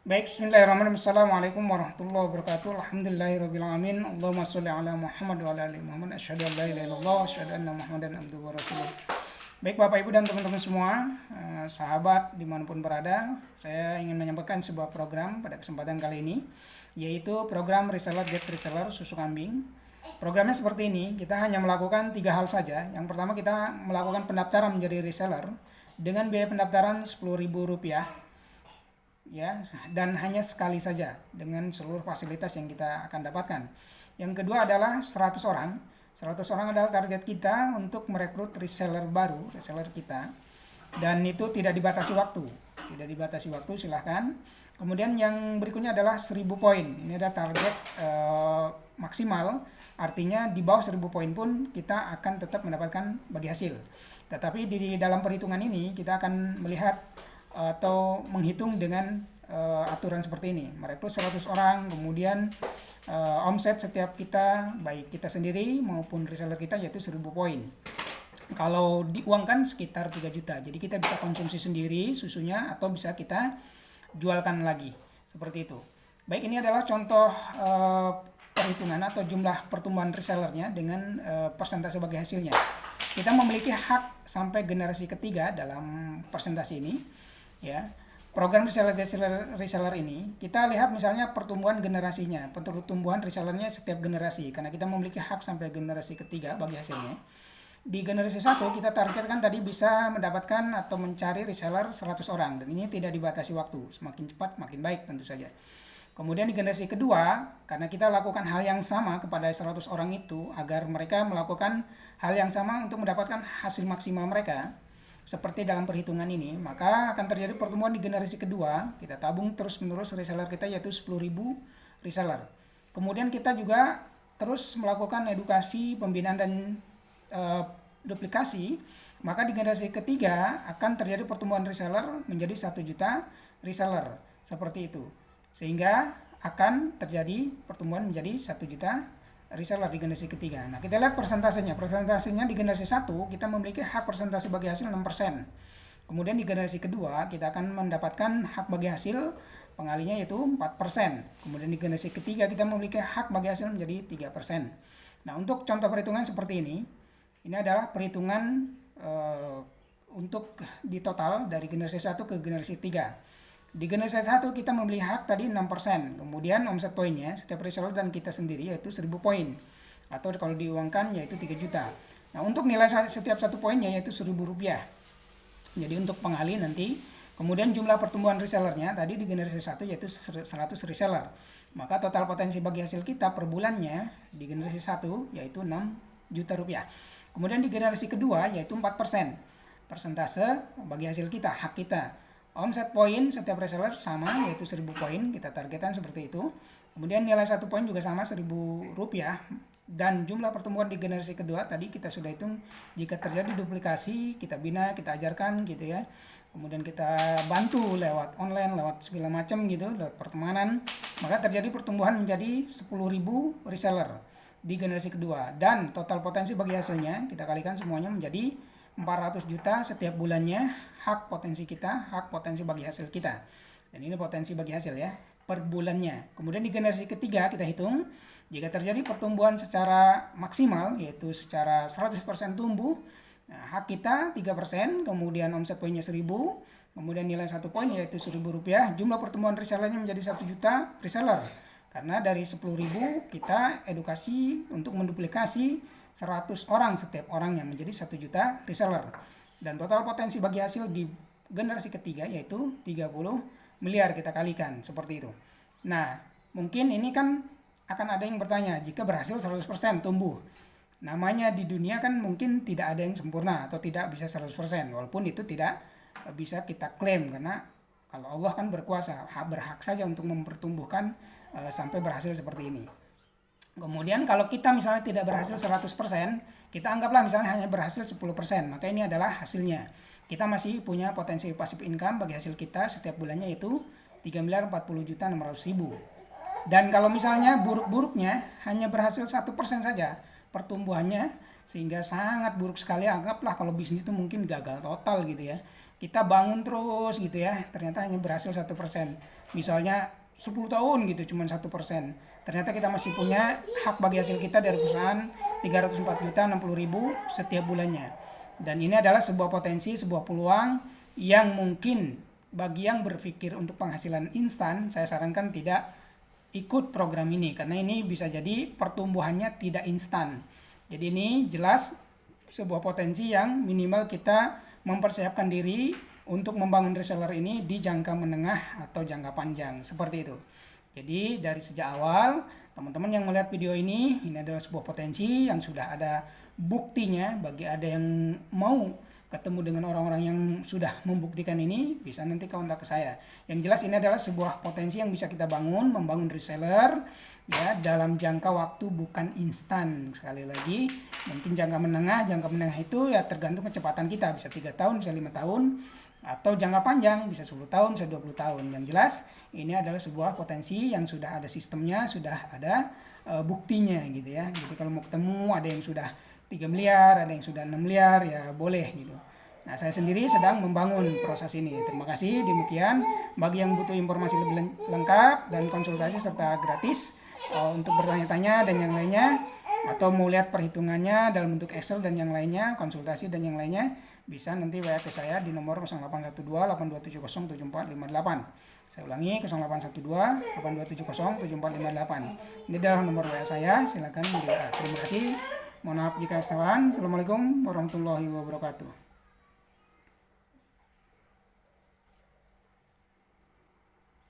Baik, bismillahirrahmanirrahim. Assalamualaikum warahmatullahi wabarakatuh. Alhamdulillahirabbil alamin. Allahumma shalli ala Muhammad wa ala ali Muhammad. Asyhadu an la ilaha illallah wa asyhadu anna Muhammadan abduhu wa rasuluh. Baik Bapak Ibu dan teman-teman semua, sahabat dimanapun berada, saya ingin menyampaikan sebuah program pada kesempatan kali ini, yaitu program Reseller Get Reseller Susu Kambing. Programnya seperti ini, kita hanya melakukan 3 hal saja. Yang pertama, kita melakukan pendaftaran menjadi reseller dengan biaya pendaftaran Rp10.000, ya, dan hanya sekali saja dengan seluruh fasilitas yang kita akan dapatkan. Yang kedua adalah 100 orang. 100 orang adalah target kita untuk merekrut reseller baru, reseller kita. Dan itu tidak dibatasi waktu. Tidak dibatasi waktu, silahkan. Kemudian yang berikutnya adalah 1000 poin. Ini ada target maksimal. Artinya di bawah 1000 poin pun kita akan tetap mendapatkan bagi hasil. Tetapi di dalam perhitungan ini kita akan melihat atau menghitung dengan aturan seperti ini. Merekrut 100 orang, kemudian omset setiap kita, baik kita sendiri maupun reseller kita, yaitu 1000 poin. Kalau diuangkan sekitar 3 juta. Jadi kita bisa konsumsi sendiri susunya atau bisa kita jualkan lagi. Seperti itu. Baik, ini adalah contoh perhitungan atau jumlah pertumbuhan resellernya dengan persentase bagi hasilnya. Kita memiliki hak sampai generasi ketiga dalam persentase ini. Ya, program reseller ini kita lihat misalnya pertumbuhan generasinya, pertumbuhan resellernya setiap generasi, karena kita memiliki hak sampai generasi ketiga bagi hasilnya. Di generasi 1 kita targetkan tadi bisa mendapatkan atau mencari reseller 100 orang, dan ini tidak dibatasi waktu, semakin cepat makin baik tentu saja. Kemudian di generasi kedua, karena kita lakukan hal yang sama kepada 100 orang itu agar mereka melakukan hal yang sama untuk mendapatkan hasil maksimal mereka seperti dalam perhitungan ini, maka akan terjadi pertumbuhan di generasi kedua. Kita tabung terus-menerus reseller kita, yaitu 10.000 reseller. Kemudian kita juga terus melakukan edukasi, pembinaan dan duplikasi, maka di generasi ketiga akan terjadi pertumbuhan reseller menjadi 1 juta reseller, seperti itu. Sehingga akan terjadi pertumbuhan menjadi 1 juta reseller di generasi ketiga. Nah, kita lihat persentasenya. Persentasenya di generasi 1 kita memiliki hak persentase bagi hasil 6%. Kemudian di generasi kedua kita akan mendapatkan hak bagi hasil pengalinya yaitu 4%. Kemudian di generasi ketiga kita memiliki hak bagi hasil menjadi 3%. Nah, untuk contoh perhitungan seperti ini adalah perhitungan untuk di total dari generasi 1 ke generasi 3. Di generasi 1 kita membeli hak tadi 6%. Kemudian omset poinnya setiap reseller dan kita sendiri yaitu 1000 poin. Atau kalau diuangkan yaitu 3 juta. Nah, untuk nilai setiap 1 poinnya yaitu Rp1000. Jadi untuk pengali nanti. Kemudian jumlah pertumbuhan resellernya tadi di generasi 1 yaitu 100 reseller. Maka total potensi bagi hasil kita per bulannya di generasi 1 yaitu 6 juta rupiah. Kemudian di generasi kedua yaitu 4%. Persentase bagi hasil kita, hak kita. Omset poin setiap reseller sama yaitu 1000 poin, kita targetkan seperti itu. Kemudian nilai 1 poin juga sama Rp1000, dan jumlah pertumbuhan di generasi kedua tadi kita sudah hitung. Jika terjadi duplikasi, kita bina, kita ajarkan gitu ya. Kemudian kita bantu lewat online, lewat segala macam gitu, lewat pertemanan, maka terjadi pertumbuhan menjadi 10.000 reseller di generasi kedua, dan total potensi bagi hasilnya kita kalikan semuanya menjadi 400 juta setiap bulannya, hak potensi kita, hak potensi bagi hasil kita. Dan ini potensi bagi hasil ya, per bulannya. Kemudian di generasi ketiga kita hitung, jika terjadi pertumbuhan secara maksimal, yaitu secara 100% tumbuh, nah, hak kita 3%, kemudian omset poinnya 1000, kemudian nilai 1 poin yaitu Rp1000, jumlah pertumbuhan resellernya menjadi 1 juta reseller. Karena dari 10.000 kita edukasi untuk menduplikasi 100 orang setiap orangnya menjadi 1 juta reseller. Dan total potensi bagi hasil di generasi ketiga yaitu 30 miliar kita kalikan, seperti itu. Nah, mungkin ini kan akan ada yang bertanya, jika berhasil 100% tumbuh. Namanya di dunia kan mungkin tidak ada yang sempurna atau tidak bisa 100%, walaupun itu tidak bisa kita klaim, karena kalau Allah kan berkuasa, berhak saja untuk mempertumbuhkan sampai berhasil seperti ini. Kemudian kalau kita misalnya tidak berhasil 100%, kita anggaplah misalnya hanya berhasil 10%, maka ini adalah hasilnya. Kita masih punya potensi passive income bagi hasil kita setiap bulannya yaitu 3.040.600.000. Dan kalau misalnya buruk-buruknya hanya berhasil 1% saja pertumbuhannya, sehingga sangat buruk sekali, anggaplah kalau bisnis itu mungkin gagal total gitu ya. kita bangun terus gitu ya, ternyata hanya berhasil 1%. Misalnya 10 tahun gitu cuma 1%. Ternyata kita masih punya hak bagi hasil kita dari perusahaan 304.060.000 setiap bulannya. Dan ini adalah sebuah potensi, sebuah peluang yang mungkin bagi yang berpikir untuk penghasilan instan, saya sarankan tidak ikut program ini karena ini bisa jadi pertumbuhannya tidak instan. Jadi ini jelas sebuah potensi yang minimal kita mempersiapkan diri untuk membangun reseller ini di jangka menengah atau jangka panjang, seperti itu. Jadi dari sejak awal, teman-teman yang melihat video ini adalah sebuah potensi yang sudah ada buktinya. Bagi ada yang mau ketemu dengan orang-orang yang sudah membuktikan ini, bisa nanti kontak ke saya. Yang jelas ini adalah sebuah potensi yang bisa kita bangun, membangun reseller ya dalam jangka waktu bukan instan. Sekali lagi, mungkin jangka menengah itu ya tergantung kecepatan kita, bisa 3 tahun, bisa 5 tahun, atau jangka panjang bisa 10 tahun, bisa 20 tahun. Yang jelas ini adalah sebuah potensi yang sudah ada sistemnya, sudah ada buktinya gitu ya. Jadi kalau mau ketemu ada yang sudah 3 miliar, ada yang sudah 6 miliar, ya boleh gitu. Nah, saya sendiri sedang membangun proses ini. Terima kasih, demikian. Bagi yang butuh informasi lebih lengkap dan konsultasi serta gratis untuk bertanya-tanya dan yang lainnya, atau mau lihat perhitungannya dalam bentuk Excel dan yang lainnya, konsultasi dan yang lainnya, bisa nanti WA ke saya di nomor 0812-8270-7458. Saya ulangi, 0812-8270-7458. Ini adalah nomor WA saya, silakan di WA. Terima kasih. Mohon maaf jika kesalahan. Assalamualaikum warahmatullahi wabarakatuh.